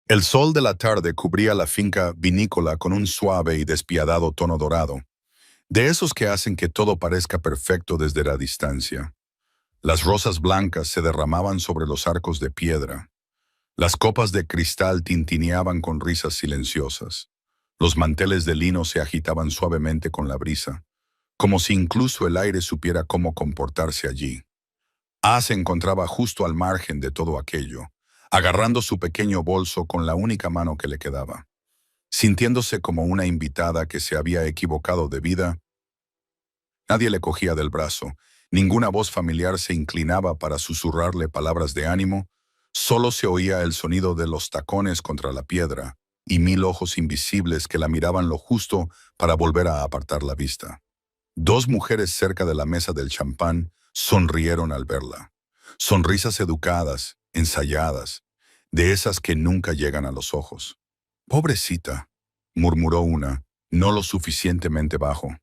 El sol de la tarde cubría la finca vinícola con un suave y despiadado tono dorado, de esos que hacen que todo parezca perfecto desde la distancia. Las rosas blancas se derramaban sobre los arcos de piedra. Las copas de cristal tintineaban con risas silenciosas. Los manteles de lino se agitaban suavemente con la brisa, como si incluso el aire supiera cómo comportarse allí. Se encontraba justo al margen de todo aquello, agarrando su pequeño bolso con la única mano que le quedaba. Sintiéndose como una invitada que se había equivocado de vida, nadie le cogía del brazo, ninguna voz familiar se inclinaba para susurrarle palabras de ánimo, solo se oía el sonido de los tacones contra la piedra y 1000 ojos invisibles que la miraban lo justo para volver a apartar la vista. Dos mujeres cerca de la mesa del champán sonrieron al verla. Sonrisas educadas, ensayadas, de esas que nunca llegan a los ojos. «Pobrecita», murmuró una, no lo suficientemente bajo.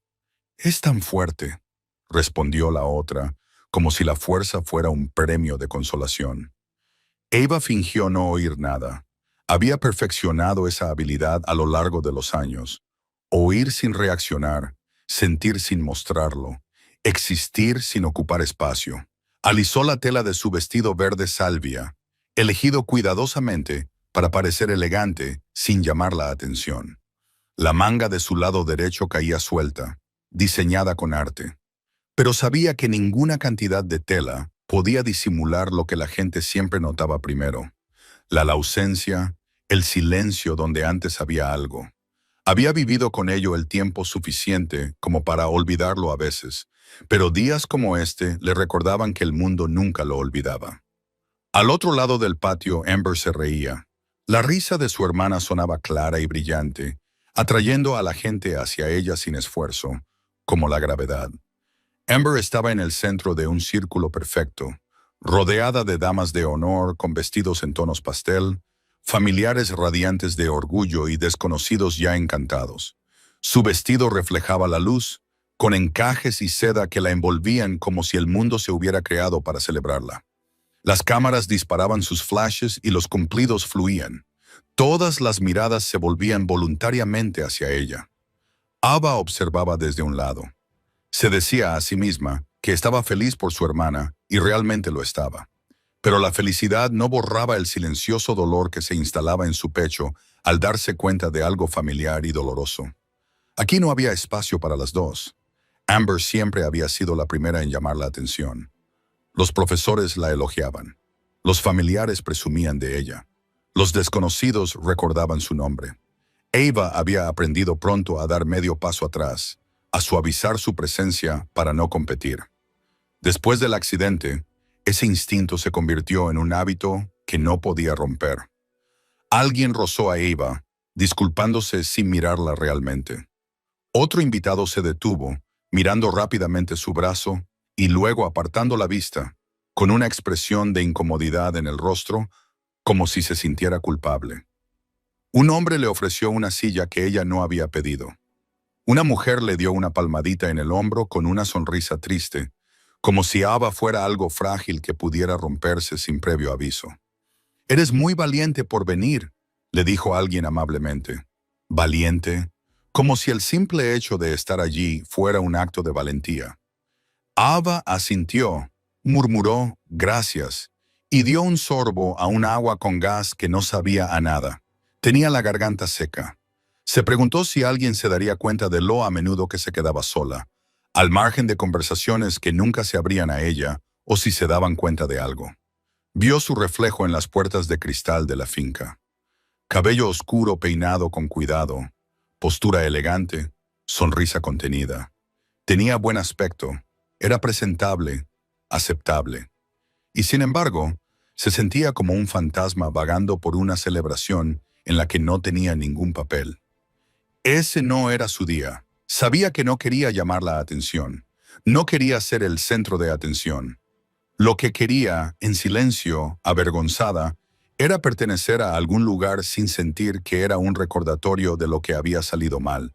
«Es tan fuerte», respondió la otra, como si la fuerza fuera un premio de consolación. Eva fingió no oír nada. Había perfeccionado esa habilidad a lo largo de los años. Oír sin reaccionar, sentir sin mostrarlo, existir sin ocupar espacio. Alisó la tela de su vestido verde salvia, elegido cuidadosamente para parecer elegante sin llamar la atención. La manga de su lado derecho caía suelta, diseñada con arte. Pero sabía que ninguna cantidad de tela podía disimular lo que la gente siempre notaba primero: la ausencia, el silencio donde antes había algo. Había vivido con ello el tiempo suficiente como para olvidarlo a veces, pero días como este le recordaban que el mundo nunca lo olvidaba. Al otro lado del patio, Amber se reía. La risa de su hermana sonaba clara y brillante, atrayendo a la gente hacia ella sin esfuerzo, como la gravedad. Amber estaba en el centro de un círculo perfecto, rodeada de damas de honor con vestidos en tonos pastel, familiares radiantes de orgullo y desconocidos ya encantados. Su vestido reflejaba la luz, con encajes y seda que la envolvían como si el mundo se hubiera creado para celebrarla. Las cámaras disparaban sus flashes y los cumplidos fluían. Todas las miradas se volvían voluntariamente hacia ella. Ava observaba desde un lado. Se decía a sí misma que estaba feliz por su hermana, y realmente lo estaba. Pero la felicidad no borraba el silencioso dolor que se instalaba en su pecho al darse cuenta de algo familiar y doloroso. Aquí no había espacio para las dos. Amber siempre había sido la primera en llamar la atención. Los profesores la elogiaban. Los familiares presumían de ella. Los desconocidos recordaban su nombre. Eva había aprendido pronto a dar medio paso atrás, a suavizar su presencia para no competir. Después del accidente, ese instinto se convirtió en un hábito que no podía romper. Alguien rozó a Eva, disculpándose sin mirarla realmente. Otro invitado se detuvo, mirando rápidamente su brazo y luego apartando la vista, con una expresión de incomodidad en el rostro, como si se sintiera culpable. Un hombre le ofreció una silla que ella no había pedido. Una mujer le dio una palmadita en el hombro con una sonrisa triste, como si Ava fuera algo frágil que pudiera romperse sin previo aviso. «Eres muy valiente por venir», le dijo alguien amablemente. «¿Valiente?», como si el simple hecho de estar allí fuera un acto de valentía. Ava asintió, murmuró «gracias» y dio un sorbo a un agua con gas que no sabía a nada. Tenía la garganta seca. Se preguntó si alguien se daría cuenta de lo a menudo que se quedaba sola, al margen de conversaciones que nunca se abrían a ella, o si se daban cuenta de algo. Vio su reflejo en las puertas de cristal de la finca. Cabello oscuro peinado con cuidado, postura elegante, sonrisa contenida. Tenía buen aspecto, era presentable, aceptable. Y sin embargo, se sentía como un fantasma vagando por una celebración en la que no tenía ningún papel. Ese no era su día. Sabía que no quería llamar la atención. No quería ser el centro de atención. Lo que quería, en silencio, avergonzada, era pertenecer a algún lugar sin sentir que era un recordatorio de lo que había salido mal.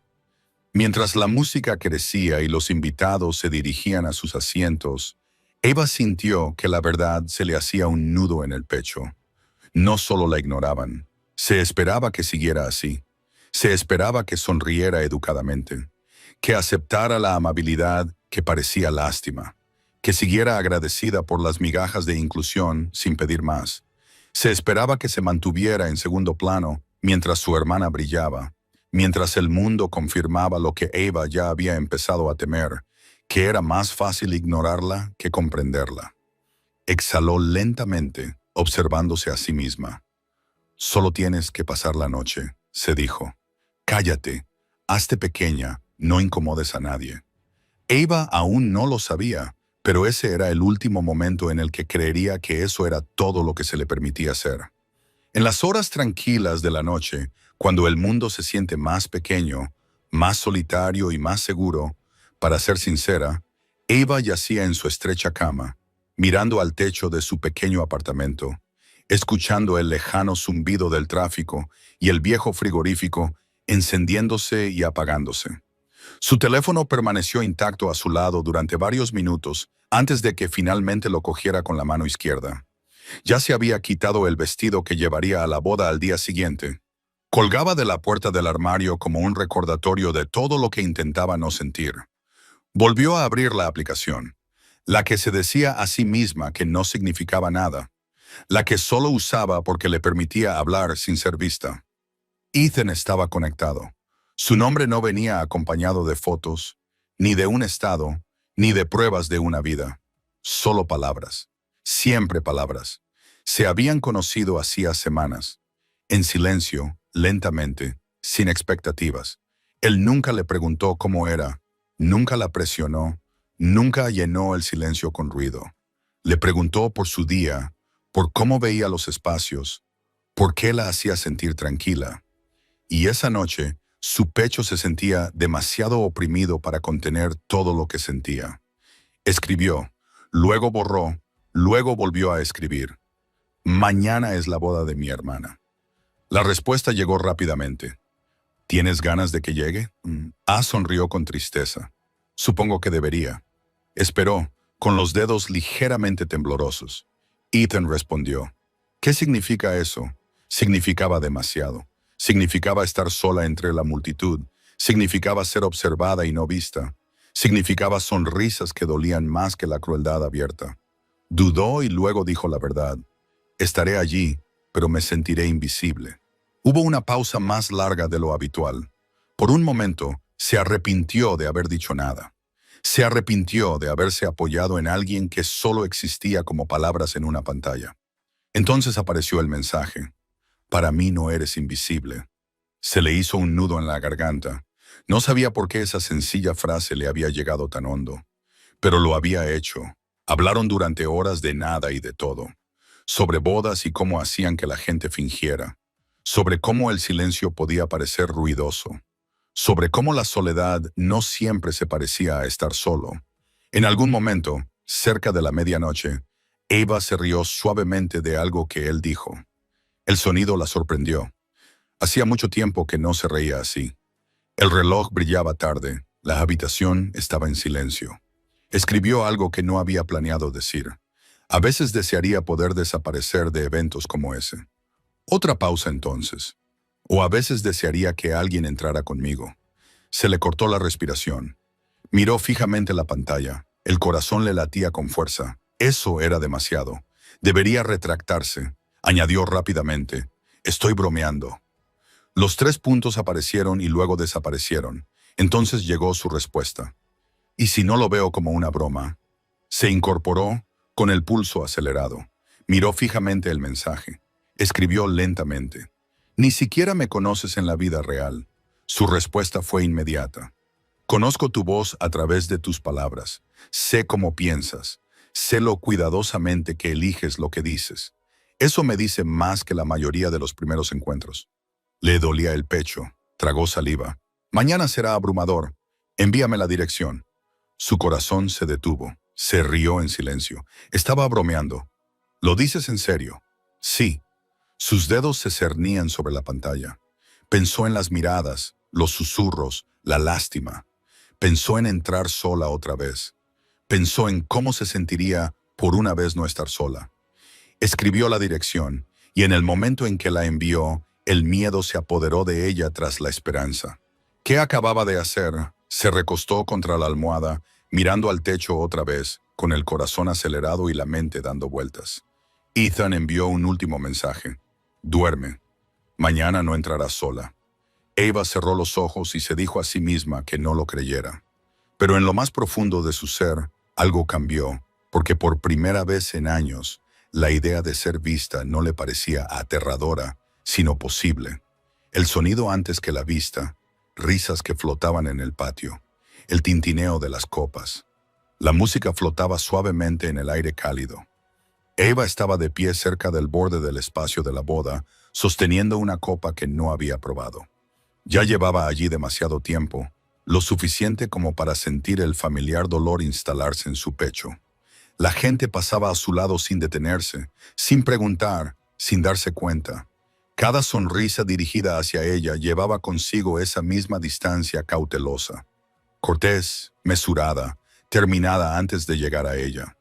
Mientras la música crecía y los invitados se dirigían a sus asientos, Eva sintió que la verdad se le hacía un nudo en el pecho. No solo la ignoraban, Se esperaba que siguiera así. Se esperaba que sonriera educadamente, que aceptara la amabilidad que parecía lástima, que siguiera agradecida por las migajas de inclusión sin pedir más. Se esperaba que se mantuviera en segundo plano mientras su hermana brillaba, mientras el mundo confirmaba lo que Ava ya había empezado a temer, que era más fácil ignorarla que comprenderla. Exhaló lentamente, observándose a sí misma. Solo tienes que pasar la noche, se dijo. Cállate, hazte pequeña, no incomodes a nadie. Ava aún no lo sabía, pero ese era el último momento en el que creería que eso era todo lo que se le permitía hacer. En las horas tranquilas de la noche, cuando el mundo se siente más pequeño, más solitario y más seguro, para ser sincera, Ava yacía en su estrecha cama, mirando al techo de su pequeño apartamento, escuchando el lejano zumbido del tráfico y el viejo frigorífico encendiéndose y apagándose. Su teléfono permaneció intacto a su lado durante varios minutos antes de que finalmente lo cogiera con la mano izquierda. Ya se había quitado el vestido que llevaría a la boda al día siguiente. Colgaba de la puerta del armario como un recordatorio de todo lo que intentaba no sentir. Volvió a abrir la aplicación, la que se decía a sí misma que no significaba nada, la que solo usaba porque le permitía hablar sin ser vista. Ethan estaba conectado. Su nombre no venía acompañado de fotos, ni de un estado, ni de pruebas de una vida. Solo palabras. Siempre palabras. Se habían conocido hacía semanas. En silencio, lentamente, sin expectativas. Él nunca le preguntó cómo era, nunca la presionó, nunca llenó el silencio con ruido. Le preguntó por su día, por cómo veía los espacios, por qué la hacía sentir tranquila. Y esa noche, su pecho se sentía demasiado oprimido para contener todo lo que sentía. Escribió, luego borró, luego volvió a escribir. Mañana es la boda de mi hermana. La respuesta llegó rápidamente. ¿Tienes ganas de que llegue? Sonrió con tristeza. Supongo que debería. Esperó, con los dedos ligeramente temblorosos. Ethan respondió. ¿Qué significa eso? Significaba demasiado. Significaba estar sola entre la multitud. Significaba ser observada y no vista. Significaba sonrisas que dolían más que la crueldad abierta. Dudó y luego dijo la verdad. Estaré allí, pero me sentiré invisible. Hubo una pausa más larga de lo habitual. Por un momento, se arrepintió de haber dicho nada. Se arrepintió de haberse apoyado en alguien que solo existía como palabras en una pantalla. Entonces apareció el mensaje. Para mí no eres invisible. Se le hizo un nudo en la garganta. No sabía por qué esa sencilla frase le había llegado tan hondo. Pero lo había hecho. Hablaron durante horas de nada y de todo. Sobre bodas y cómo hacían que la gente fingiera. Sobre cómo el silencio podía parecer ruidoso. Sobre cómo la soledad no siempre se parecía a estar solo. En algún momento, cerca de la medianoche, Ava se rió suavemente de algo que él dijo. El sonido la sorprendió. Hacía mucho tiempo que no se reía así. El reloj brillaba tarde, la habitación estaba en silencio. Escribió algo que no había planeado decir. A veces desearía poder desaparecer de eventos como ese. Otra pausa entonces. O a veces desearía que alguien entrara conmigo. Se le cortó la respiración. Miró fijamente la pantalla. El corazón le latía con fuerza. Eso era demasiado. Debería retractarse. Añadió rápidamente. Estoy bromeando. Los 3 puntos aparecieron y luego desaparecieron. Entonces llegó su respuesta. ¿Y si no lo veo como una broma? Se incorporó con el pulso acelerado. Miró fijamente el mensaje. Escribió lentamente. Ni siquiera me conoces en la vida real. Su respuesta fue inmediata. Conozco tu voz a través de tus palabras. Sé cómo piensas. Sé lo cuidadosamente que eliges lo que dices. Eso me dice más que la mayoría de los primeros encuentros. Le dolía el pecho. Tragó saliva. Mañana será abrumador. Envíame la dirección. Su corazón se detuvo. Se rió en silencio. Estaba bromeando. ¿Lo dices en serio? Sí. Sus dedos se cernían sobre la pantalla. Pensó en las miradas, los susurros, la lástima. Pensó en entrar sola otra vez. Pensó en cómo se sentiría por una vez no estar sola. Escribió la dirección, y en el momento en que la envió, El miedo se apoderó de ella tras la esperanza. ¿Qué acababa de hacer? Se recostó contra la almohada, mirando al techo otra vez, con el corazón acelerado y la mente dando vueltas. Ethan envió un último mensaje. Duerme. Mañana no entrarás sola. Ava cerró los ojos y se dijo a sí misma que no lo creyera. Pero en lo más profundo de su ser, algo cambió, porque por primera vez en años, la idea de ser vista no le parecía aterradora, sino posible. El sonido antes que la vista, risas que flotaban en el patio, el tintineo de las copas. La música flotaba suavemente en el aire cálido. Ava estaba de pie cerca del borde del espacio de la boda, sosteniendo una copa que no había probado. Ya llevaba allí demasiado tiempo, lo suficiente como para sentir el familiar dolor instalarse en su pecho. La gente pasaba a su lado sin detenerse, sin preguntar, sin darse cuenta. Cada sonrisa dirigida hacia ella llevaba consigo esa misma distancia cautelosa, cortés, mesurada, terminada antes de llegar a ella.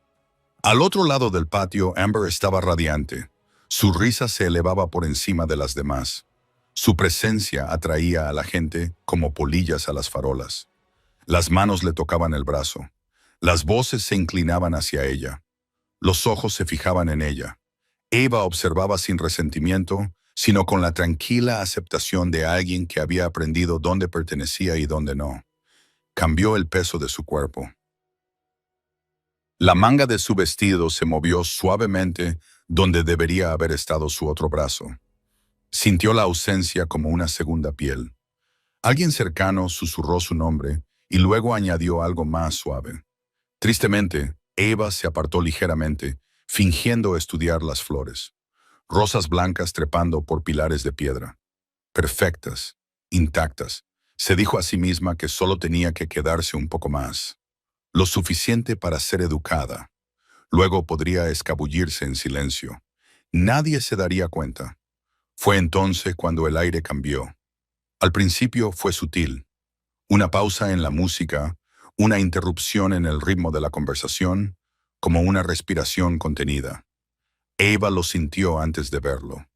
Al otro lado del patio, Amber estaba radiante. Su risa se elevaba por encima de las demás. Su presencia atraía a la gente como polillas a las farolas. Las manos le tocaban el brazo. Las voces se inclinaban hacia ella. Los ojos se fijaban en ella. Ava observaba sin resentimiento, sino con la tranquila aceptación de alguien que había aprendido dónde pertenecía y dónde no. Cambió el peso de su cuerpo. La manga de su vestido se movió suavemente donde debería haber estado su otro brazo. Sintió la ausencia como una segunda piel. Alguien cercano susurró su nombre y luego añadió algo más suave. Tristemente, Ava se apartó ligeramente, fingiendo estudiar las flores. Rosas blancas trepando por pilares de piedra. Perfectas, intactas. Se dijo a sí misma que solo tenía que quedarse un poco más. Lo suficiente para ser educada. Luego podría escabullirse en silencio. Nadie se daría cuenta. Fue entonces cuando el aire cambió. Al principio fue sutil. Una pausa en la música, una interrupción en el ritmo de la conversación, como una respiración contenida. Ava lo sintió antes de verlo.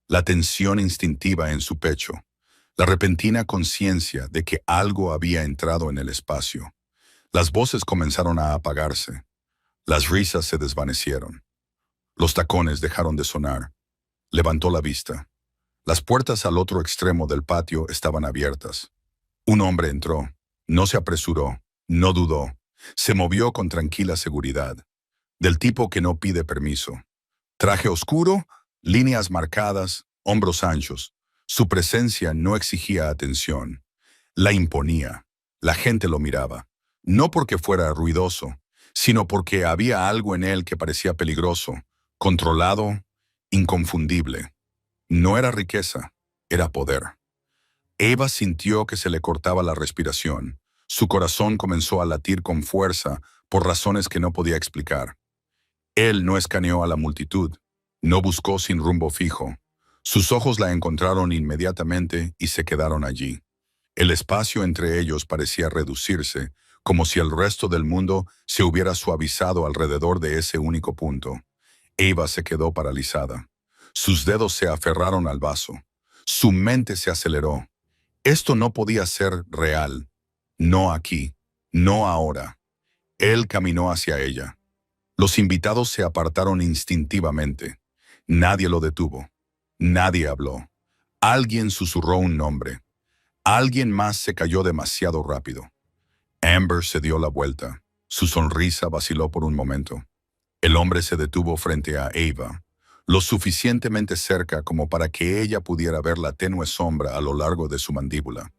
La tensión instintiva en su pecho, la repentina conciencia de que algo había entrado en el espacio. Las voces comenzaron a apagarse. Las risas se desvanecieron. Los tacones dejaron de sonar. Levantó la vista. Las puertas al otro extremo del patio estaban abiertas. Un hombre entró. No se apresuró, no dudó. Se movió con tranquila seguridad. Del tipo que no pide permiso. Traje oscuro, líneas marcadas, hombros anchos. Su presencia no exigía atención. La imponía. La gente lo miraba. No porque fuera ruidoso, sino porque había algo en él que parecía peligroso, controlado, inconfundible. No era riqueza, era poder. Ava sintió que se le cortaba la respiración. Su corazón comenzó a latir con fuerza por razones que no podía explicar. Él no escaneó a la multitud, no buscó sin rumbo fijo. Sus ojos la encontraron inmediatamente y se quedaron allí. El espacio entre ellos parecía reducirse, como si el resto del mundo se hubiera suavizado alrededor de ese único punto. Ava se quedó paralizada. Sus dedos se aferraron al vaso. Su mente se aceleró. Esto no podía ser real. No aquí. No ahora. Él caminó hacia ella. Los invitados se apartaron instintivamente. Nadie lo detuvo. Nadie habló. Alguien susurró un nombre. Alguien más se cayó demasiado rápido. Amber se dio la vuelta. Su sonrisa vaciló por un momento. El hombre se detuvo frente a Ava, lo suficientemente cerca como para que ella pudiera ver la tenue sombra a lo largo de su mandíbula,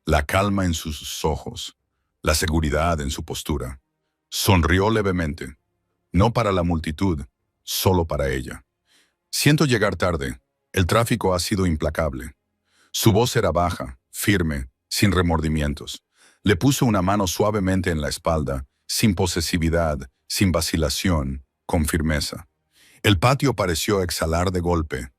la calma en sus ojos, la seguridad en su postura. Sonrió levemente, no para la multitud, solo para ella. Siento llegar tarde. El tráfico ha sido implacable. Su voz era baja, firme, sin remordimientos. Le puso una mano suavemente en la espalda, sin posesividad, sin vacilación, con firmeza. El patio pareció exhalar de golpe.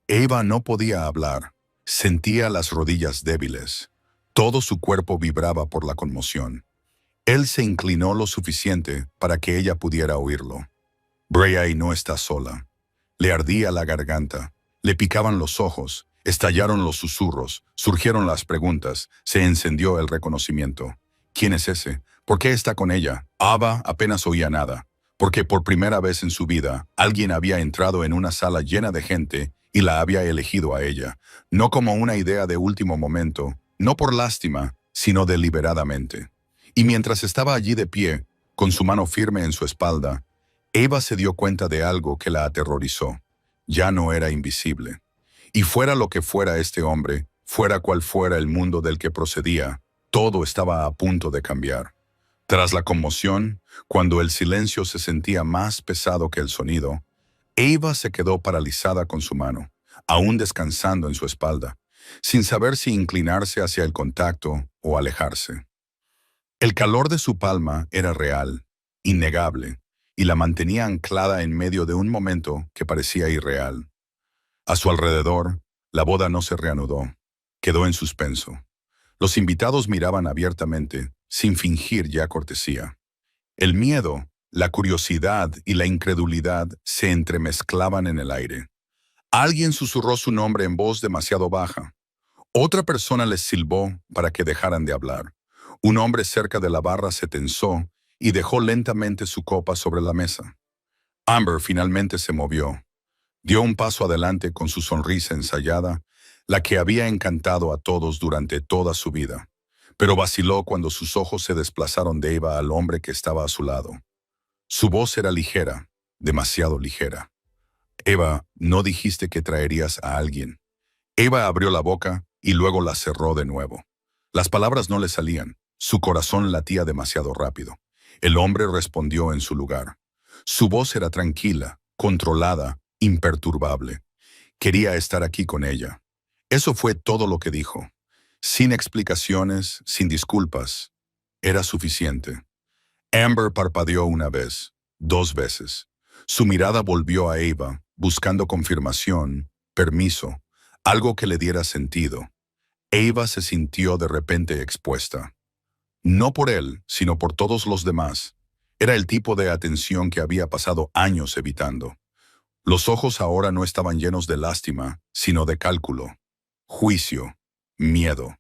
Ava no podía hablar. Sentía las rodillas débiles. Todo su cuerpo vibraba por la conmoción. Él se inclinó lo suficiente para que ella pudiera oírlo. Bray no está sola. Le ardía la garganta, le picaban los ojos, Estallaron los susurros, surgieron las preguntas, se encendió el reconocimiento. ¿Quién es ese? ¿Por qué está con ella? Ava apenas oía nada, porque por primera vez en su vida alguien había entrado en una sala llena de gente y la había elegido a ella, no como una idea de último momento, no por lástima, sino deliberadamente. Y mientras estaba allí de pie, con su mano firme en su espalda, Eva se dio cuenta de algo que la aterrorizó. Ya no era invisible. Y fuera lo que fuera este hombre, fuera cual fuera el mundo del que procedía, todo estaba a punto de cambiar. Tras la conmoción, cuando el silencio se sentía más pesado que el sonido, Eva se quedó paralizada con su mano, aún descansando en su espalda, sin saber si inclinarse hacia el contacto o alejarse. El calor de su palma era real, innegable, y la mantenía anclada en medio de un momento que parecía irreal. A su alrededor, la boda no se reanudó, quedó en suspenso. Los invitados miraban abiertamente, sin fingir ya cortesía. El miedo, la curiosidad y la incredulidad se entremezclaban en el aire. Alguien susurró su nombre en voz demasiado baja. Otra persona les silbó para que dejaran de hablar. Un hombre cerca de la barra se tensó y dejó lentamente su copa sobre la mesa. Amber finalmente se movió. Dio un paso adelante con su sonrisa ensayada, la que había encantado a todos durante toda su vida, pero vaciló cuando sus ojos se desplazaron de Eva al hombre que estaba a su lado. Su voz era ligera, demasiado ligera. Eva, no dijiste que traerías a alguien. Eva abrió la boca y luego la cerró de nuevo. Las palabras no le salían, su corazón latía demasiado rápido. El hombre respondió en su lugar. Su voz era tranquila, controlada, imperturbable. Quería estar aquí con ella. Eso fue todo lo que dijo. Sin explicaciones, sin disculpas. Era suficiente. Amber parpadeó una vez, dos veces. Su mirada volvió a Eva, buscando confirmación, permiso, algo que le diera sentido. Eva se sintió de repente expuesta. No por él, sino por todos los demás. Era el tipo de atención que había pasado años evitando. Los ojos ahora no estaban llenos de lástima, sino de cálculo, juicio, miedo.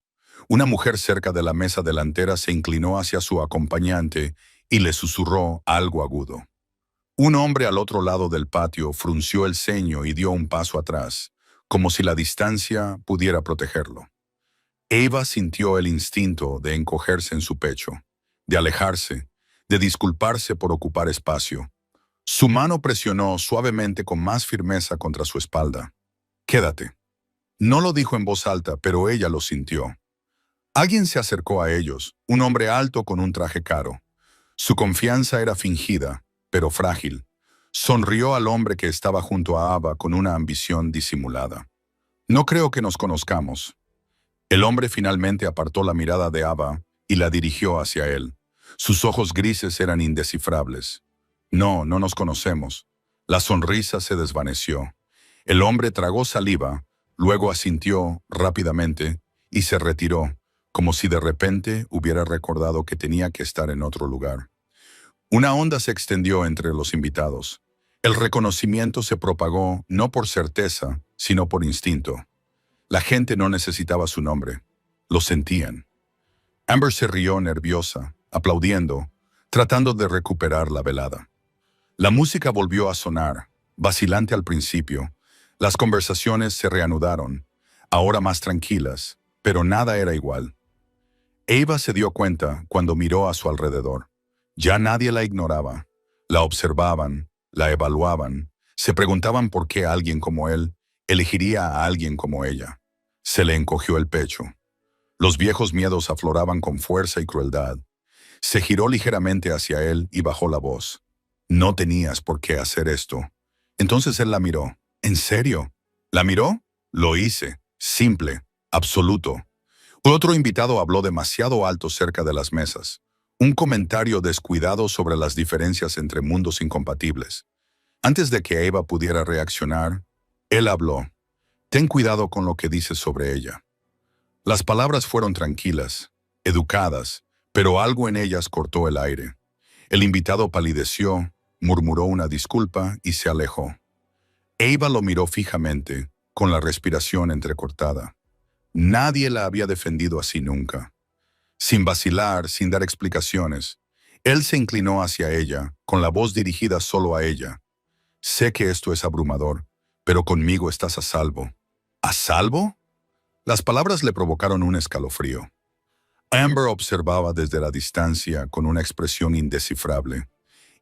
Una mujer cerca de la mesa delantera se inclinó hacia su acompañante y le susurró algo agudo. Un hombre al otro lado del patio frunció el ceño y dio un paso atrás, como si la distancia pudiera protegerlo. Eva sintió el instinto de encogerse en su pecho, de alejarse, de disculparse por ocupar espacio. Su mano presionó suavemente con más firmeza contra su espalda. «Quédate». No lo dijo en voz alta, pero ella lo sintió. Alguien se acercó a ellos, un hombre alto con un traje caro. Su confianza era fingida, pero frágil. Sonrió al hombre que estaba junto a Ava con una ambición disimulada. «No creo que nos conozcamos». El hombre finalmente apartó la mirada de Ava y la dirigió hacia él. Sus ojos grises eran indescifrables. «No, no nos conocemos». La sonrisa se desvaneció. El hombre tragó saliva, luego asintió rápidamente y se retiró, como si de repente hubiera recordado que tenía que estar en otro lugar. Una onda se extendió entre los invitados. El reconocimiento se propagó no por certeza, sino por instinto. La gente no necesitaba su nombre. Lo sentían. Amber se rió nerviosa, aplaudiendo, tratando de recuperar la velada. La música volvió a sonar, vacilante al principio. Las conversaciones se reanudaron, ahora más tranquilas, pero nada era igual. Eva se dio cuenta cuando miró a su alrededor. Ya nadie la ignoraba. La observaban, la evaluaban, se preguntaban por qué alguien como él elegiría a alguien como ella. Se le encogió el pecho. Los viejos miedos afloraban con fuerza y crueldad. Se giró ligeramente hacia él y bajó la voz. «No tenías por qué hacer esto». Entonces él la miró. «¿En serio?» ¿La miró? Lo hice. Simple. Absoluto. Otro invitado habló demasiado alto cerca de las mesas. Un comentario descuidado sobre las diferencias entre mundos incompatibles. Antes de que Eva pudiera reaccionar, él habló. «Ten cuidado con lo que dices sobre ella». Las palabras fueron tranquilas, educadas, pero algo en ellas cortó el aire. El invitado palideció, murmuró una disculpa y se alejó. Eva lo miró fijamente, con la respiración entrecortada. Nadie la había defendido así nunca. Sin vacilar, sin dar explicaciones, él se inclinó hacia ella, con la voz dirigida solo a ella. Sé que esto es abrumador, pero conmigo estás a salvo. ¿A salvo? Las palabras le provocaron un escalofrío. Amber observaba desde la distancia con una expresión indescifrable.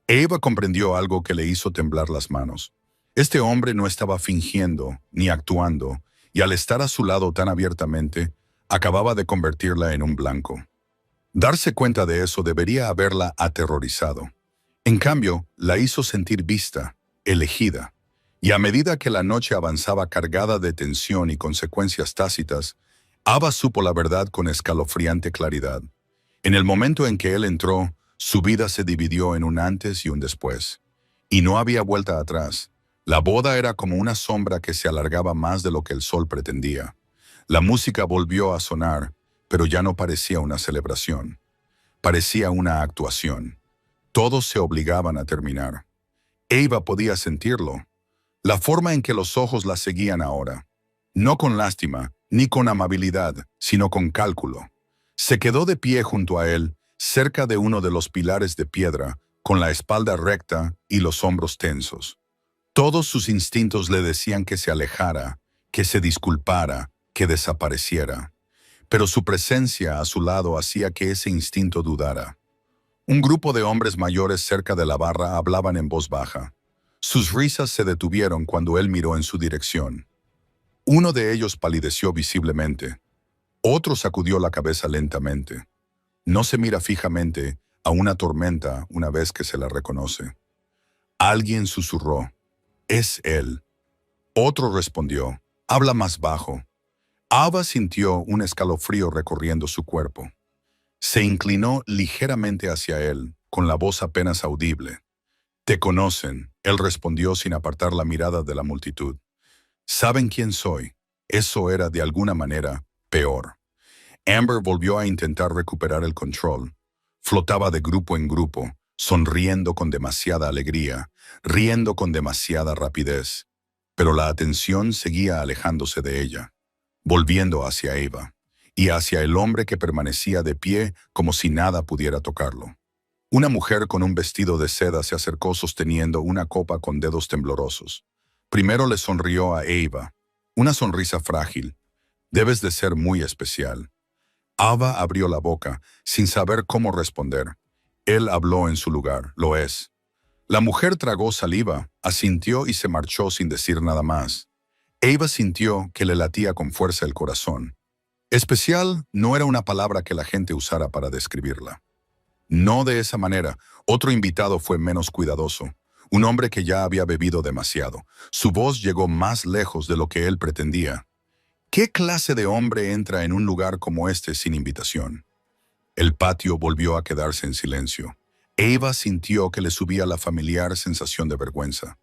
Eva comprendió algo que le hizo temblar las manos. Este hombre no estaba fingiendo ni actuando, y al estar a su lado tan abiertamente, acababa de convertirla en un blanco. Darse cuenta de eso debería haberla aterrorizado. En cambio, la hizo sentir vista, elegida. Y a medida que la noche avanzaba cargada de tensión y consecuencias tácitas, Ava supo la verdad con escalofriante claridad. En el momento en que él entró, su vida se dividió en un antes y un después. Y no había vuelta atrás. La boda era como una sombra que se alargaba más de lo que el sol pretendía. La música volvió a sonar, pero ya no parecía una celebración. Parecía una actuación. Todos se obligaban a terminar. Eva podía sentirlo. La forma en que los ojos la seguían ahora. No con lástima, ni con amabilidad, sino con cálculo. Se quedó de pie junto a él, cerca de uno de los pilares de piedra, con la espalda recta y los hombros tensos. Todos sus instintos le decían que se alejara, que se disculpara, que desapareciera. Pero su presencia a su lado hacía que ese instinto dudara. Un grupo de hombres mayores cerca de la barra hablaban en voz baja. Sus risas se detuvieron cuando él miró en su dirección. Uno de ellos palideció visiblemente. Otro sacudió la cabeza lentamente. No se mira fijamente a una tormenta una vez que se la reconoce. Alguien susurró. Es él. Otro respondió. Habla más bajo. Ava sintió un escalofrío recorriendo su cuerpo. Se inclinó ligeramente hacia él, con la voz apenas audible. «Te conocen», él respondió sin apartar la mirada de la multitud. «Saben quién soy». Eso era, de alguna manera, peor. Amber volvió a intentar recuperar el control. Flotaba de grupo en grupo, sonriendo con demasiada alegría, riendo con demasiada rapidez. Pero la atención seguía alejándose de ella, volviendo hacia Eva, y hacia el hombre que permanecía de pie como si nada pudiera tocarlo. Una mujer con un vestido de seda se acercó sosteniendo una copa con dedos temblorosos. Primero le sonrió a Eva, una sonrisa frágil. «Debes de ser muy especial». Ava abrió la boca, sin saber cómo responder. Él habló en su lugar. «Lo es». La mujer tragó saliva, asintió y se marchó sin decir nada más. Eva sintió que le latía con fuerza el corazón. Especial no era una palabra que la gente usara para describirla. No de esa manera. Otro invitado fue menos cuidadoso. Un hombre que ya había bebido demasiado. Su voz llegó más lejos de lo que él pretendía. ¿Qué clase de hombre entra en un lugar como este sin invitación? El patio volvió a quedarse en silencio. Eva sintió que le subía la familiar sensación de vergüenza.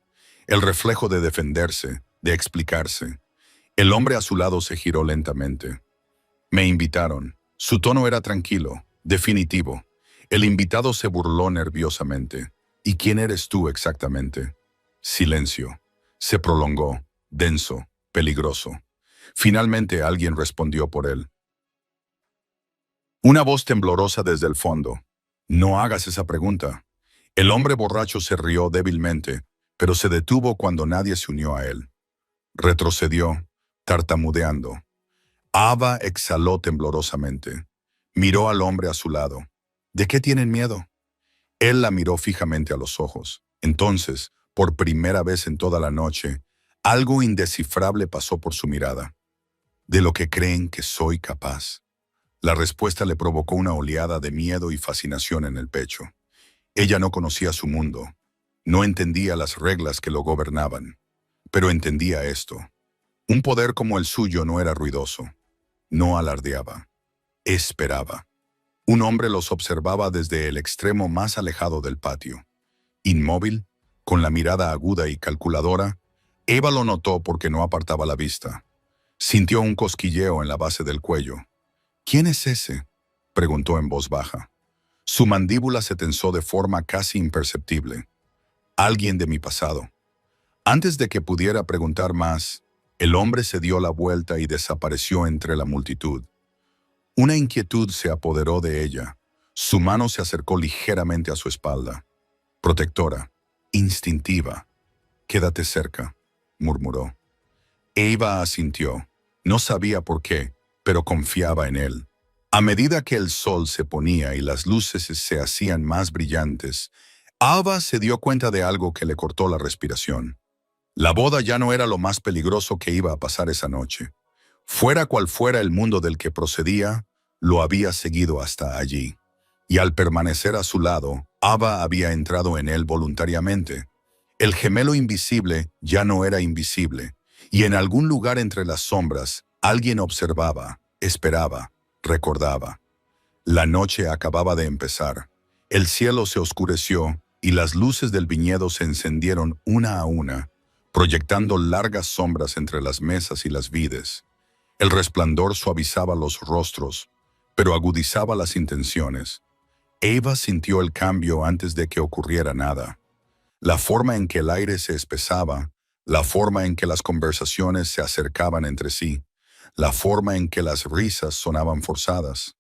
El reflejo de defenderse, de explicarse. El hombre a su lado se giró lentamente. «Me invitaron». Su tono era tranquilo, definitivo. El invitado se burló nerviosamente. «¿Y quién eres tú exactamente?» Silencio. Se prolongó, denso, peligroso. Finalmente alguien respondió por él. Una voz temblorosa desde el fondo. «No hagas esa pregunta». El hombre borracho se rió débilmente, pero se detuvo cuando nadie se unió a él. Retrocedió, tartamudeando. Ava exhaló temblorosamente. Miró al hombre a su lado. «¿De qué tienen miedo?» Él la miró fijamente a los ojos. Entonces, por primera vez en toda la noche, algo indescifrable pasó por su mirada. «¿De lo que creen que soy capaz?» La respuesta le provocó una oleada de miedo y fascinación en el pecho. Ella no conocía su mundo. No entendía las reglas que lo gobernaban. Pero entendía esto. Un poder como el suyo no era ruidoso. No alardeaba. Esperaba. Un hombre los observaba desde el extremo más alejado del patio. Inmóvil, con la mirada aguda y calculadora, Eva lo notó porque no apartaba la vista. Sintió un cosquilleo en la base del cuello. «¿Quién es ese?», preguntó en voz baja. Su mandíbula se tensó de forma casi imperceptible. «Alguien de mi pasado». Antes de que pudiera preguntar más, El hombre se dio la vuelta y desapareció entre la multitud. Una inquietud se apoderó de ella. Su mano se acercó ligeramente a su espalda. Protectora, instintiva. «Quédate cerca», murmuró. Eva asintió. No sabía por qué, pero confiaba en él. A medida que el sol se ponía y las luces se hacían más brillantes, Ava se dio cuenta de algo que le cortó la respiración. La boda ya no era lo más peligroso que iba a pasar esa noche. Fuera cual fuera el mundo del que procedía, lo había seguido hasta allí. Y al permanecer a su lado, Ava había entrado en él voluntariamente. El gemelo invisible ya no era invisible, y en algún lugar entre las sombras, alguien observaba, esperaba, recordaba. La noche acababa de empezar. El cielo se oscureció y las luces del viñedo se encendieron una a una, proyectando largas sombras entre las mesas y las vides. El resplandor suavizaba los rostros, pero agudizaba las intenciones. Eva sintió el cambio antes de que ocurriera nada. La forma en que el aire se espesaba, la forma en que las conversaciones se acercaban entre sí, la forma en que las risas sonaban forzadas.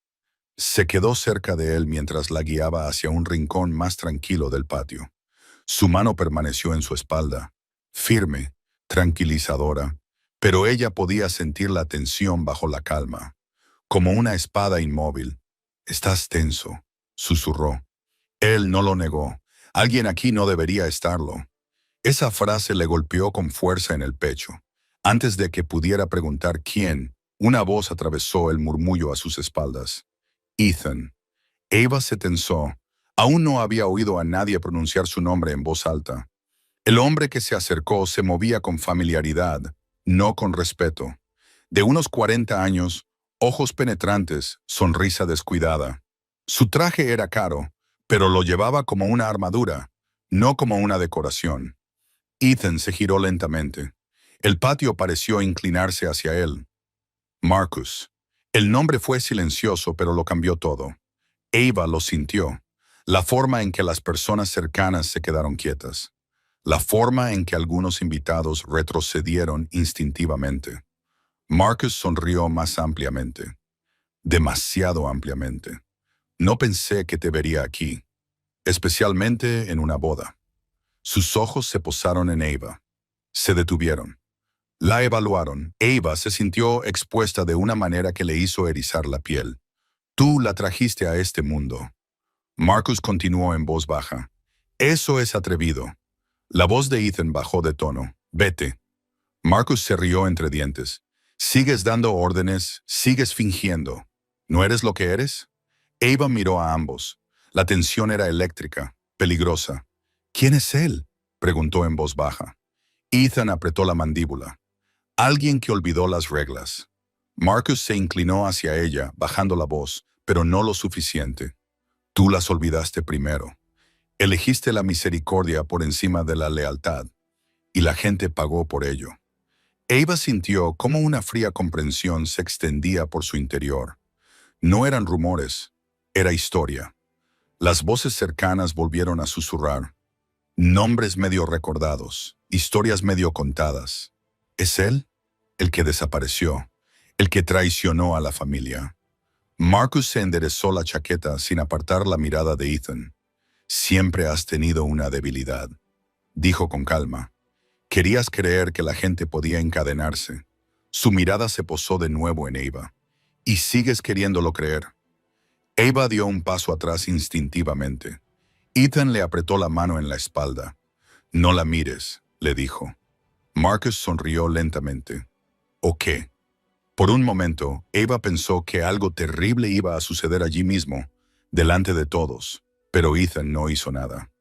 Se quedó cerca de él mientras la guiaba hacia un rincón más tranquilo del patio. Su mano permaneció en su espalda, firme, tranquilizadora, pero ella podía sentir la tensión bajo la calma, como una espada inmóvil. «Estás tenso», susurró. Él no lo negó. Alguien aquí no debería estarlo. Esa frase le golpeó con fuerza en el pecho. Antes de que pudiera preguntar quién, una voz atravesó el murmullo a sus espaldas. «Ethan». Eva se tensó. Aún no había oído a nadie pronunciar su nombre en voz alta. El hombre que se acercó se movía con familiaridad, no con respeto. De unos 40 años, ojos penetrantes, sonrisa descuidada. Su traje era caro, pero lo llevaba como una armadura, no como una decoración. Ethan se giró lentamente. El patio pareció inclinarse hacia él. «Marcus». El nombre fue silencioso, pero lo cambió todo. Eva lo sintió. La forma en que las personas cercanas se quedaron quietas. La forma en que algunos invitados retrocedieron instintivamente. Marcus sonrió más ampliamente. Demasiado ampliamente. «No pensé que te vería aquí, especialmente en una boda». Sus ojos se posaron en Eva. Se detuvieron. La evaluaron. Eva se sintió expuesta de una manera que le hizo erizar la piel. «Tú la trajiste a este mundo». Marcus continuó en voz baja. «Eso es atrevido». La voz de Ethan bajó de tono. «Vete». Marcus se rió entre dientes. «Sigues dando órdenes, sigues fingiendo. ¿No eres lo que eres?» Eva miró a ambos. La tensión era eléctrica, peligrosa. «¿Quién es él?», preguntó en voz baja. Ethan apretó la mandíbula. «Alguien que olvidó las reglas». Marcus se inclinó hacia ella, bajando la voz, pero no lo suficiente. «Tú las olvidaste primero. Elegiste la misericordia por encima de la lealtad, y la gente pagó por ello». Eva sintió cómo una fría comprensión se extendía por su interior. No eran rumores, era historia. Las voces cercanas volvieron a susurrar. Nombres medio recordados, historias medio contadas. ¿Es él? El que desapareció, el que traicionó a la familia. Marcus se enderezó la chaqueta sin apartar la mirada de Ethan. «Siempre has tenido una debilidad», dijo con calma. «Querías creer que la gente podía encadenarse». Su mirada se posó de nuevo en Eva. «Y sigues queriéndolo creer». Eva dio un paso atrás instintivamente. Ethan le apretó la mano en la espalda. «No la mires», le dijo. Marcus sonrió lentamente. «¿O qué?». Por un momento, Eva pensó que algo terrible iba a suceder allí mismo, delante de todos, pero Ethan no hizo nada.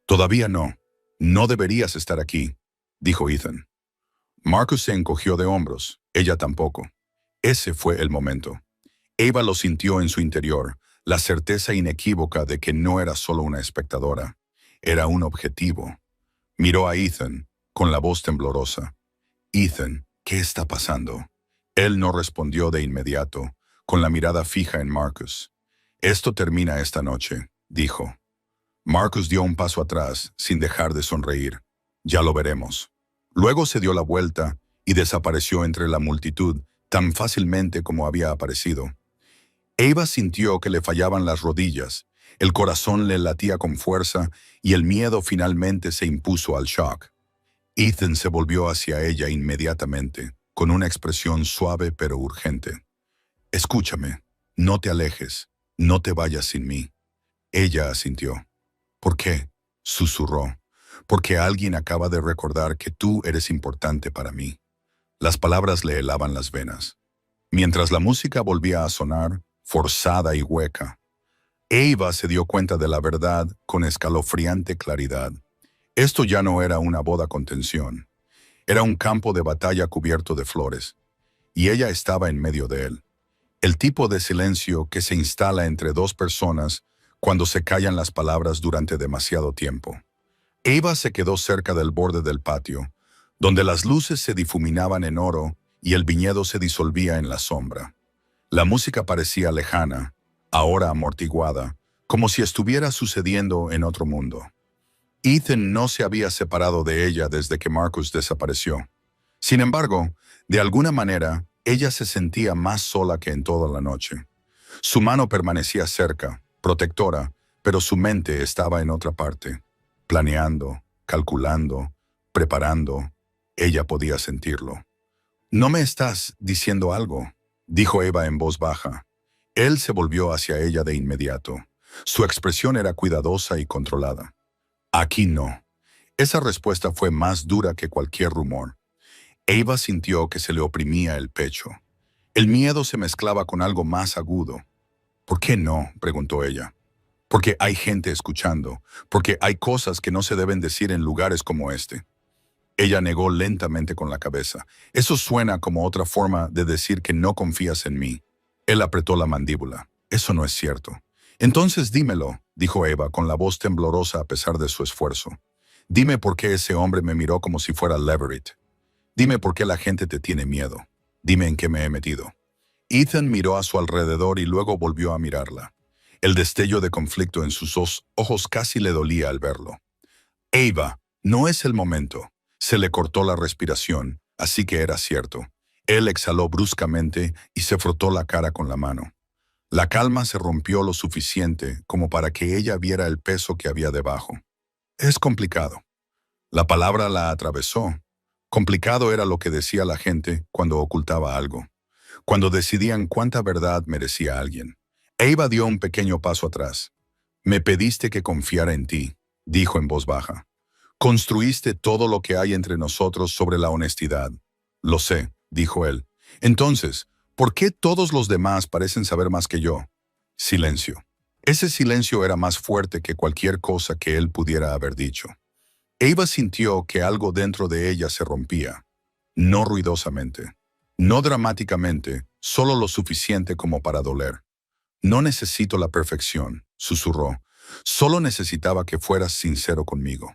«Todavía no. No deberías estar aquí», dijo Ethan. Marcus se encogió de hombros, ella tampoco. Ese fue el momento. Eva lo sintió en su interior, la certeza inequívoca de que no era solo una espectadora, era un objetivo. Miró a Ethan, con la voz temblorosa. «Ethan, ¿qué está pasando?». Él no respondió de inmediato, con la mirada fija en Marcus. «Esto termina esta noche», dijo. Marcus dio un paso atrás, sin dejar de sonreír. «Ya lo veremos». Luego se dio la vuelta y desapareció entre la multitud tan fácilmente como había aparecido. Eva sintió que le fallaban las rodillas, el corazón le latía con fuerza y el miedo finalmente se impuso al shock. Ethan se volvió hacia ella inmediatamente, con una expresión suave pero urgente. «Escúchame, no te alejes, no te vayas sin mí». Ella asintió. «¿Por qué?», susurró. «Porque alguien acaba de recordar que tú eres importante para mí». Las palabras le helaban las venas. Mientras la música volvía a sonar, forzada y hueca, Eva se dio cuenta de la verdad con escalofriante claridad. Esto ya no era una boda con tensión. Era un campo de batalla cubierto de flores, y ella estaba en medio de él. El tipo de silencio que se instala entre dos personas cuando se callan las palabras durante demasiado tiempo. Eva se quedó cerca del borde del patio, donde las luces se difuminaban en oro y el viñedo se disolvía en la sombra. La música parecía lejana, ahora amortiguada, como si estuviera sucediendo en otro mundo. Ethan no se había separado de ella desde que Marcus desapareció. Sin embargo, de alguna manera, ella se sentía más sola que en toda la noche. Su mano permanecía cerca, protectora, pero su mente estaba en otra parte, planeando, calculando, preparando. Ella podía sentirlo. «¿No me estás diciendo algo?», dijo Eva en voz baja. Él se volvió hacia ella de inmediato. Su expresión era cuidadosa y controlada. «Aquí no». Esa respuesta fue más dura que cualquier rumor. Eva sintió que se le oprimía el pecho. El miedo se mezclaba con algo más agudo. «¿Por qué no?», preguntó ella. «Porque hay gente escuchando, porque hay cosas que no se deben decir en lugares como este». Ella negó lentamente con la cabeza. «Eso suena como otra forma de decir que no confías en mí». Él apretó la mandíbula. «Eso no es cierto». «Entonces dímelo», dijo Eva con la voz temblorosa a pesar de su esfuerzo. «Dime por qué ese hombre me miró como si fuera Leverett. Dime por qué la gente te tiene miedo. Dime en qué me he metido». Ethan miró a su alrededor y luego volvió a mirarla. El destello de conflicto en sus ojos casi le dolía al verlo. «Eva, no es el momento». Se le cortó la respiración, así que era cierto. Él exhaló bruscamente y se frotó la cara con la mano. La calma se rompió lo suficiente como para que ella viera el peso que había debajo. «Es complicado». La palabra la atravesó. Complicado era lo que decía la gente cuando ocultaba algo, cuando decidían cuánta verdad merecía alguien. Eva dio un pequeño paso atrás. «Me pediste que confiara en ti», dijo en voz baja. «Construiste todo lo que hay entre nosotros sobre la honestidad». «Lo sé», dijo él. «Entonces, ¿por qué todos los demás parecen saber más que yo?» Silencio. Ese silencio era más fuerte que cualquier cosa que él pudiera haber dicho. Eva sintió que algo dentro de ella se rompía. No ruidosamente. No dramáticamente, solo lo suficiente como para doler. «No necesito la perfección», susurró. «Solo necesitaba que fueras sincero conmigo».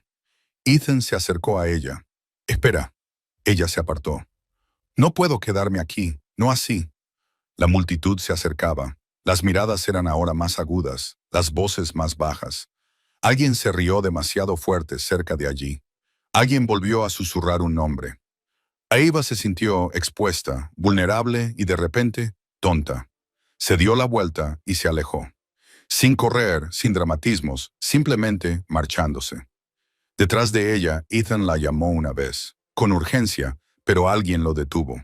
Ethan se acercó a ella. «Espera». Ella se apartó. «No puedo quedarme aquí, no así». La multitud se acercaba. Las miradas eran ahora más agudas, las voces más bajas. Alguien se rió demasiado fuerte cerca de allí. Alguien volvió a susurrar un nombre. Eva se sintió expuesta, vulnerable y de repente, tonta. Se dio la vuelta y se alejó. Sin correr, sin dramatismos, simplemente marchándose. Detrás de ella, Ethan la llamó una vez, con urgencia, pero alguien lo detuvo.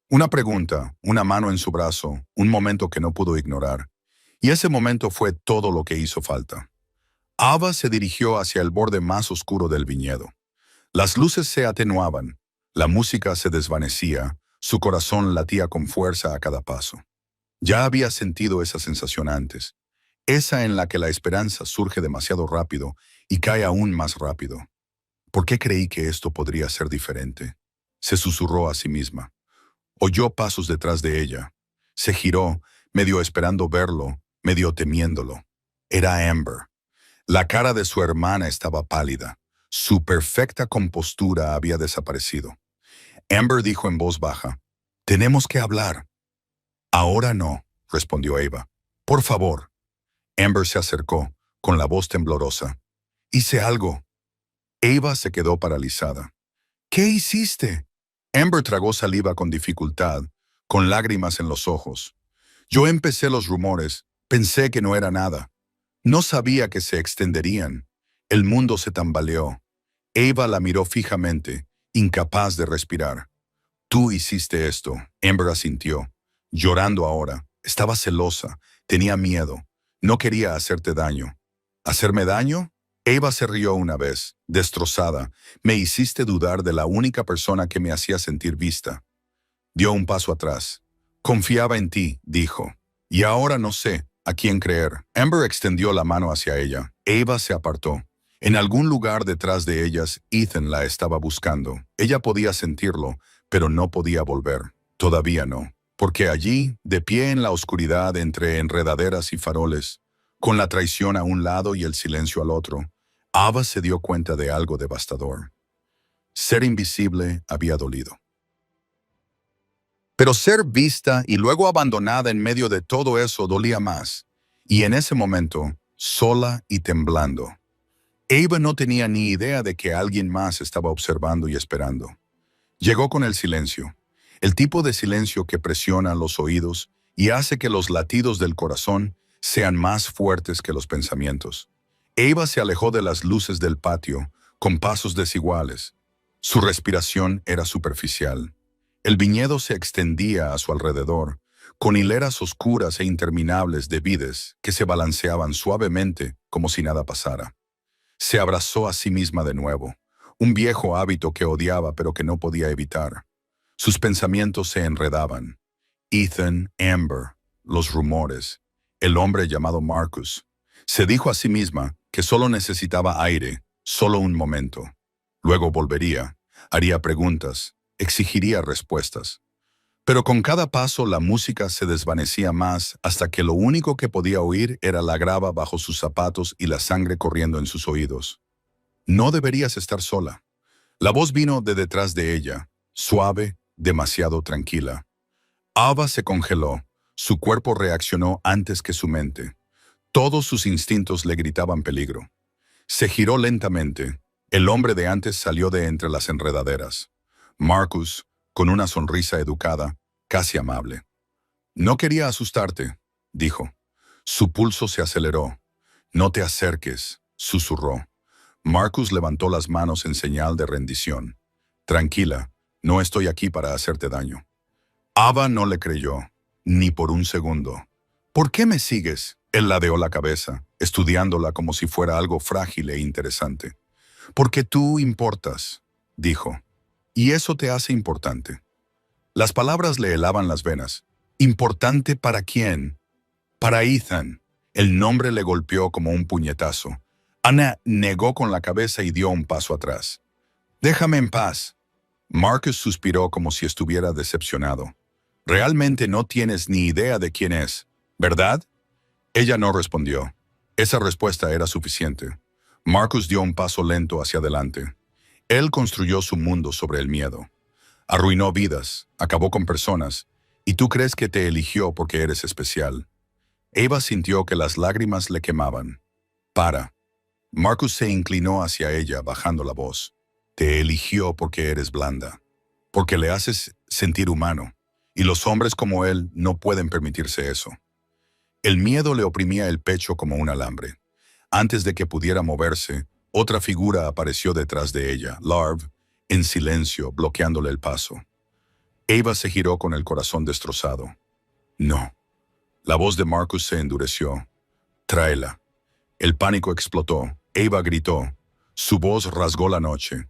Una pregunta, una mano en su brazo, un momento que no pudo ignorar. Y ese momento fue todo lo que hizo falta. Ava se dirigió hacia el borde más oscuro del viñedo. Las luces se atenuaban, la música se desvanecía, su corazón latía con fuerza a cada paso. Ya había sentido esa sensación antes, esa en la que la esperanza surge demasiado rápido y cae aún más rápido. ¿Por qué creí que esto podría ser diferente?, se susurró a sí misma. Oyó pasos detrás de ella. Se giró, medio esperando verlo, medio temiéndolo. Era Amber. La cara de su hermana estaba pálida. Su perfecta compostura había desaparecido. Amber dijo en voz baja, «Tenemos que hablar». «Ahora no», respondió Eva. «Por favor». Amber se acercó, con la voz temblorosa. «Hice algo». Eva se quedó paralizada. «¿Qué hiciste?». Amber tragó saliva con dificultad, con lágrimas en los ojos. Yo empecé los rumores, pensé que no era nada. No sabía que se extenderían. El mundo se tambaleó. Ava la miró fijamente, incapaz de respirar. Tú hiciste esto, Amber asintió. Llorando ahora, estaba celosa, tenía miedo. No quería hacerte daño. ¿Hacerme daño? Ava se rió una vez, destrozada. Me hiciste dudar de la única persona que me hacía sentir vista. Dio un paso atrás. Confiaba en ti, dijo. Y ahora no sé a quién creer. Amber extendió la mano hacia ella. Ava se apartó. En algún lugar detrás de ellas, Ethan la estaba buscando. Ella podía sentirlo, pero no podía volver. Todavía no. Porque allí, de pie en la oscuridad entre enredaderas y faroles, con la traición a un lado y el silencio al otro, Ava se dio cuenta de algo devastador. Ser invisible había dolido. Pero ser vista y luego abandonada en medio de todo eso dolía más. Y en ese momento, sola y temblando. Ava no tenía ni idea de que alguien más estaba observando y esperando. Llegó con el silencio, el tipo de silencio que presiona los oídos y hace que los latidos del corazón sean más fuertes que los pensamientos. Ava se alejó de las luces del patio con pasos desiguales. Su respiración era superficial. El viñedo se extendía a su alrededor, con hileras oscuras e interminables de vides que se balanceaban suavemente como si nada pasara. Se abrazó a sí misma de nuevo, un viejo hábito que odiaba pero que no podía evitar. Sus pensamientos se enredaban. Ethan, Amber, los rumores, el hombre llamado Marcus. Se dijo a sí misma que solo necesitaba aire, solo un momento. Luego volvería, haría preguntas, exigiría respuestas. Pero con cada paso la música se desvanecía más hasta que lo único que podía oír era la grava bajo sus zapatos y la sangre corriendo en sus oídos. No deberías estar sola. La voz vino de detrás de ella, suave, demasiado tranquila. Ava se congeló, su cuerpo reaccionó antes que su mente. Todos sus instintos le gritaban peligro. Se giró lentamente. El hombre de antes salió de entre las enredaderas. Marcus, con una sonrisa educada, casi amable. No quería asustarte, dijo. Su pulso se aceleró. No te acerques, susurró. Marcus levantó las manos en señal de rendición. Tranquila, no estoy aquí para hacerte daño. Ava no le creyó, ni por un segundo. ¿Por qué me sigues? Él ladeó la cabeza, estudiándola como si fuera algo frágil e interesante. Porque tú importas, dijo. Y eso te hace importante. Las palabras le helaban las venas. ¿Importante para quién? Para Ethan. El nombre le golpeó como un puñetazo. Ana negó con la cabeza y dio un paso atrás. Déjame en paz. Marcus suspiró como si estuviera decepcionado. Realmente no tienes ni idea de quién es, ¿verdad? Ella no respondió. Esa respuesta era suficiente. Marcus dio un paso lento hacia adelante. Él construyó su mundo sobre el miedo. Arruinó vidas, acabó con personas, y tú crees que te eligió porque eres especial. Ava sintió que las lágrimas le quemaban. Para. Marcus se inclinó hacia ella, bajando la voz. Te eligió porque eres blanda, porque le haces sentir humano, y los hombres como él no pueden permitirse eso. El miedo le oprimía el pecho como un alambre. Antes de que pudiera moverse, otra figura apareció detrás de ella, Larv, en silencio, bloqueándole el paso. Ava se giró con el corazón destrozado. No. La voz de Marcus se endureció. Tráela. El pánico explotó. Ava gritó. Su voz rasgó la noche.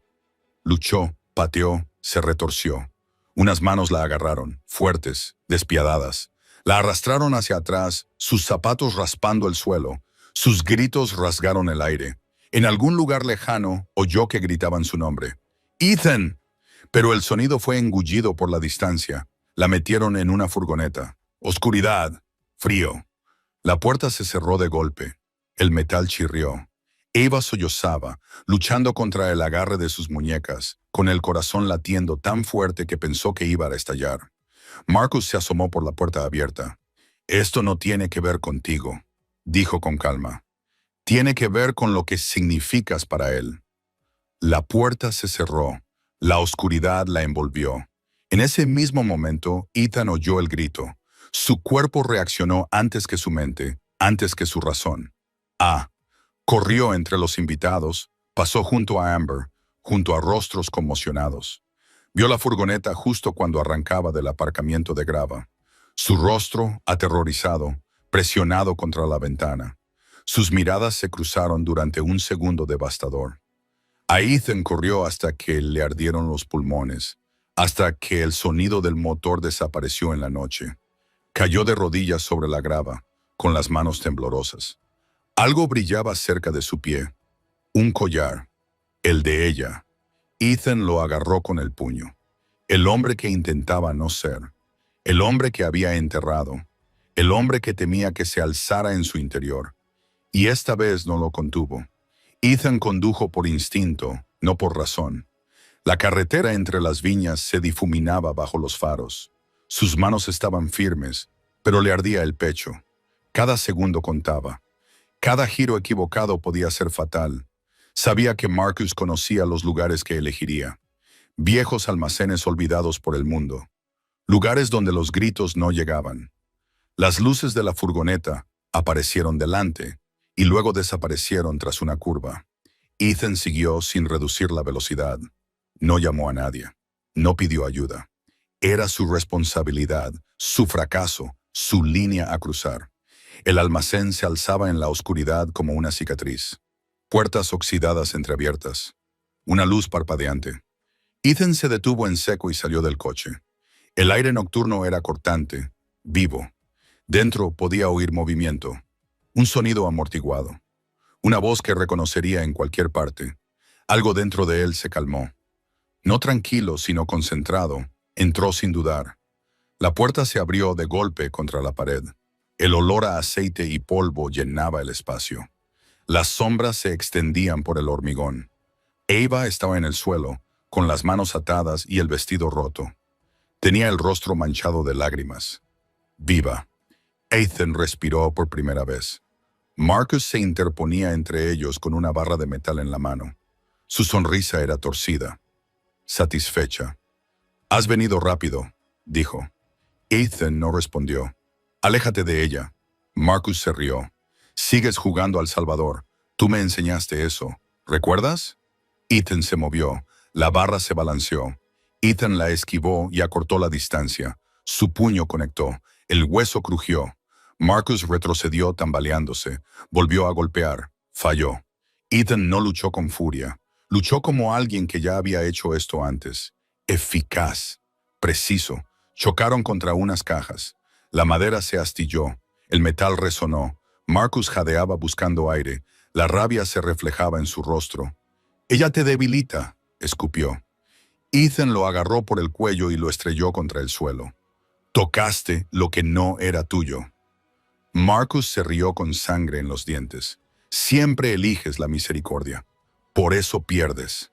Luchó, pateó, se retorció. Unas manos la agarraron, fuertes, despiadadas. La arrastraron hacia atrás, sus zapatos raspando el suelo. Sus gritos rasgaron el aire. En algún lugar lejano oyó que gritaban su nombre. ¡Ethan! Pero el sonido fue engullido por la distancia. La metieron en una furgoneta. Oscuridad. Frío. La puerta se cerró de golpe. El metal chirrió. Ava sollozaba, luchando contra el agarre de sus muñecas, con el corazón latiendo tan fuerte que pensó que iba a estallar. Marcus se asomó por la puerta abierta. Esto no tiene que ver contigo, dijo con calma. Tiene que ver con lo que significas para él. La puerta se cerró. La oscuridad la envolvió. En ese mismo momento, Ethan oyó el grito. Su cuerpo reaccionó antes que su mente, antes que su razón. Corrió entre los invitados, pasó junto a Amber, junto a rostros conmocionados. Vio la furgoneta justo cuando arrancaba del aparcamiento de grava. Su rostro, aterrorizado, presionado contra la ventana. Sus miradas se cruzaron durante un segundo devastador. A Ethan corrió hasta que le ardieron los pulmones, hasta que el sonido del motor desapareció en la noche. Cayó de rodillas sobre la grava, con las manos temblorosas. Algo brillaba cerca de su pie. Un collar. El de ella. Ethan lo agarró con el puño. El hombre que intentaba no ser. El hombre que había enterrado. El hombre que temía que se alzara en su interior. Y esta vez no lo contuvo. Ethan condujo por instinto, no por razón. La carretera entre las viñas se difuminaba bajo los faros. Sus manos estaban firmes, pero le ardía el pecho. Cada segundo contaba. Cada giro equivocado podía ser fatal. Sabía que Marcus conocía los lugares que elegiría. Viejos almacenes olvidados por el mundo. Lugares donde los gritos no llegaban. Las luces de la furgoneta aparecieron delante y luego desaparecieron tras una curva. Ethan siguió sin reducir la velocidad. No llamó a nadie. No pidió ayuda. Era su responsabilidad, su fracaso, su línea a cruzar. El almacén se alzaba en la oscuridad como una cicatriz. Puertas oxidadas entreabiertas. Una luz parpadeante. Ethan se detuvo en seco y salió del coche. El aire nocturno era cortante, vivo. Dentro podía oír movimiento. Un sonido amortiguado. Una voz que reconocería en cualquier parte. Algo dentro de él se calmó. No tranquilo, sino concentrado, entró sin dudar. La puerta se abrió de golpe contra la pared. El olor a aceite y polvo llenaba el espacio. Las sombras se extendían por el hormigón. Ava estaba en el suelo, con las manos atadas y el vestido roto. Tenía el rostro manchado de lágrimas. Viva. Ethan respiró por primera vez. Marcus se interponía entre ellos con una barra de metal en la mano. Su sonrisa era torcida, satisfecha. «Has venido rápido», dijo. Ethan no respondió. «Aléjate de ella». Marcus se rió. «Sigues jugando al Salvador. Tú me enseñaste eso. ¿Recuerdas?» Ethan se movió. La barra se balanceó. Ethan la esquivó y acortó la distancia. Su puño conectó. El hueso crujió. Marcus retrocedió tambaleándose. Volvió a golpear. Falló. Ethan no luchó con furia. Luchó como alguien que ya había hecho esto antes. Eficaz. Preciso. Chocaron contra unas cajas. La madera se astilló. El metal resonó. Marcus jadeaba buscando aire. La rabia se reflejaba en su rostro. «Ella te debilita», escupió. Ethan lo agarró por el cuello y lo estrelló contra el suelo. «Tocaste lo que no era tuyo». Marcus se rió con sangre en los dientes. «Siempre eliges la misericordia. Por eso pierdes».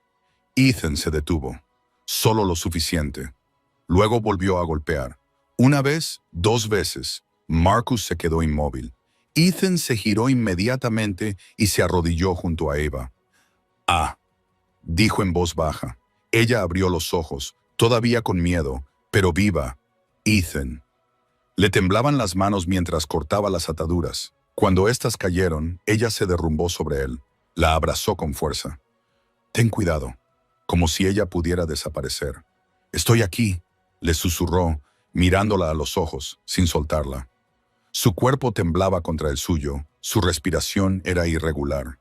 Ethan se detuvo. Solo lo suficiente. Luego volvió a golpear. Una vez, 2 veces. Marcus se quedó inmóvil. Ethan se giró inmediatamente y se arrodilló junto a Ava. Dijo en voz baja. Ella abrió los ojos, todavía con miedo, pero viva. Ethan. Le temblaban las manos mientras cortaba las ataduras. Cuando éstas cayeron, ella se derrumbó sobre él. La abrazó con fuerza. «Ten cuidado», como si ella pudiera desaparecer. «Estoy aquí», le susurró, mirándola a los ojos, sin soltarla. Su cuerpo temblaba contra el suyo, su respiración era irregular.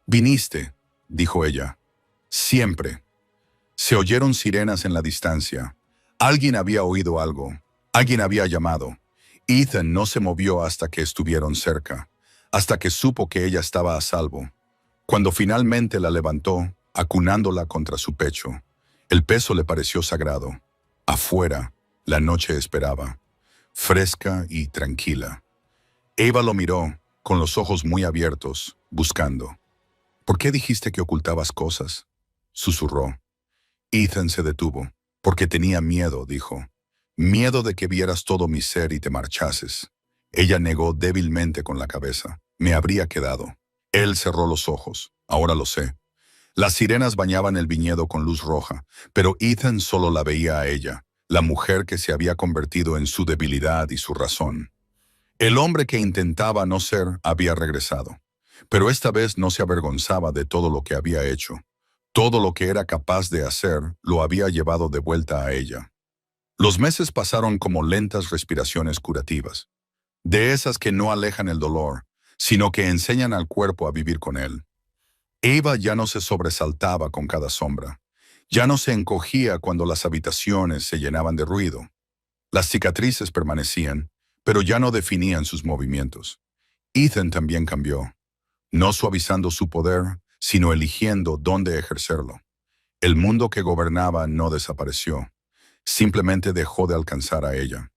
«Viniste», dijo ella. «Siempre». Se oyeron sirenas en la distancia. Alguien había oído algo. Alguien había llamado. Ethan no se movió hasta que estuvieron cerca, hasta que supo que ella estaba a salvo. Cuando finalmente la levantó, acunándola contra su pecho, el peso le pareció sagrado. Afuera, la noche esperaba, fresca y tranquila. Ava lo miró, con los ojos muy abiertos, buscando. «¿Por qué dijiste que ocultabas cosas?», susurró. Ethan se detuvo. «Porque tenía miedo», dijo. «Miedo de que vieras todo mi ser y te marchases». Ella negó débilmente con la cabeza. «Me habría quedado». Él cerró los ojos. «Ahora lo sé». Las sirenas bañaban el viñedo con luz roja, pero Ethan solo la veía a ella. la mujer que se había convertido en su debilidad y su razón. El hombre que intentaba no ser había regresado, pero esta vez no se avergonzaba de todo lo que había hecho. Todo lo que era capaz de hacer lo había llevado de vuelta a ella. Los meses pasaron como lentas respiraciones curativas, de esas que no alejan el dolor, sino que enseñan al cuerpo a vivir con él. Eva ya no se sobresaltaba con cada sombra. Ya no se encogía cuando las habitaciones se llenaban de ruido. Las cicatrices permanecían, pero ya no definían sus movimientos. Ethan también cambió, no suavizando su poder, sino eligiendo dónde ejercerlo. El mundo que gobernaba no desapareció, simplemente dejó de alcanzar a ella.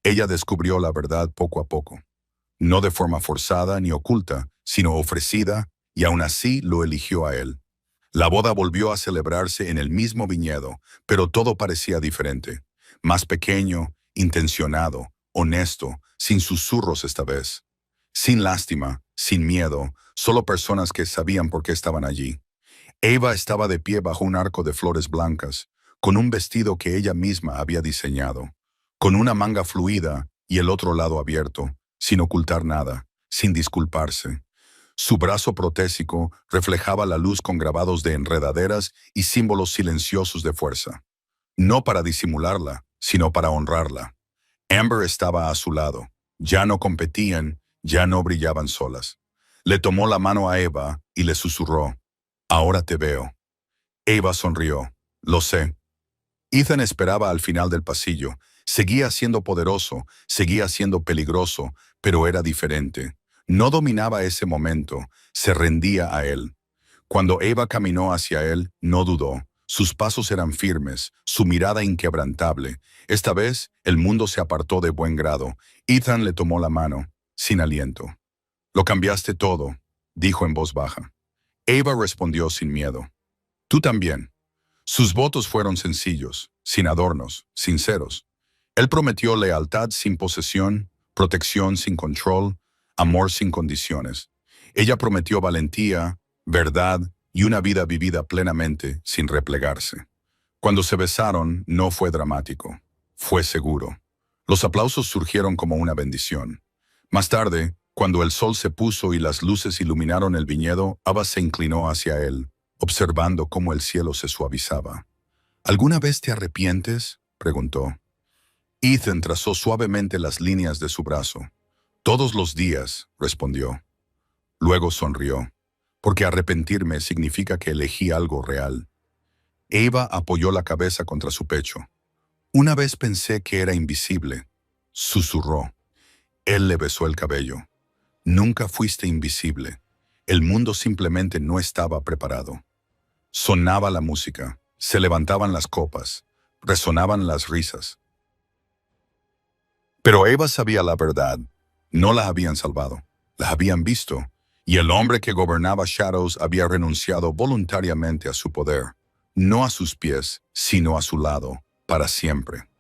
Ella descubrió la verdad poco a poco, no de forma forzada ni oculta, sino ofrecida, y aún así lo eligió a él. La boda volvió a celebrarse en el mismo viñedo, pero todo parecía diferente, más pequeño, intencionado, honesto, sin susurros esta vez. Sin lástima, sin miedo, solo personas que sabían por qué estaban allí. Eva estaba de pie bajo un arco de flores blancas, con un vestido que ella misma había diseñado, con una manga fluida y el otro lado abierto, sin ocultar nada, sin disculparse. Su brazo protésico reflejaba la luz con grabados de enredaderas y símbolos silenciosos de fuerza. No para disimularla, sino para honrarla. Amber estaba a su lado. Ya no competían, ya no brillaban solas. Le tomó la mano a Eva y le susurró, «Ahora te veo». Eva sonrió. «Lo sé». Ethan esperaba al final del pasillo. Seguía siendo poderoso, seguía siendo peligroso, pero era diferente. No dominaba ese momento, se rendía a él. Cuando Eva caminó hacia él, no dudó. Sus pasos eran firmes, su mirada inquebrantable. Esta vez, el mundo se apartó de buen grado. Ethan le tomó la mano, sin aliento. «Lo cambiaste todo», dijo en voz baja. Eva respondió sin miedo. «Tú también». Sus votos fueron sencillos, sin adornos, sinceros. Él prometió lealtad sin posesión, protección sin control, amor sin condiciones. Ella prometió valentía, verdad y una vida vivida plenamente, sin replegarse. Cuando se besaron, no fue dramático, fue seguro. Los aplausos surgieron como una bendición. Más tarde, cuando el sol se puso y las luces iluminaron el viñedo, Ava se inclinó hacia él, observando cómo el cielo se suavizaba. «¿Alguna vez te arrepientes?», preguntó. Ethan trazó suavemente las líneas de su brazo. «Todos los días», respondió. Luego sonrió, «porque arrepentirme significa que elegí algo real». Eva apoyó la cabeza contra su pecho. «Una vez pensé que era invisible», susurró. Él le besó el cabello. «Nunca fuiste invisible. El mundo simplemente no estaba preparado». Sonaba la música, se levantaban las copas, resonaban las risas. Pero Eva sabía la verdad. No la habían salvado, la habían visto, y el hombre que gobernaba Shadows había renunciado voluntariamente a su poder, no a sus pies, sino a su lado, para siempre.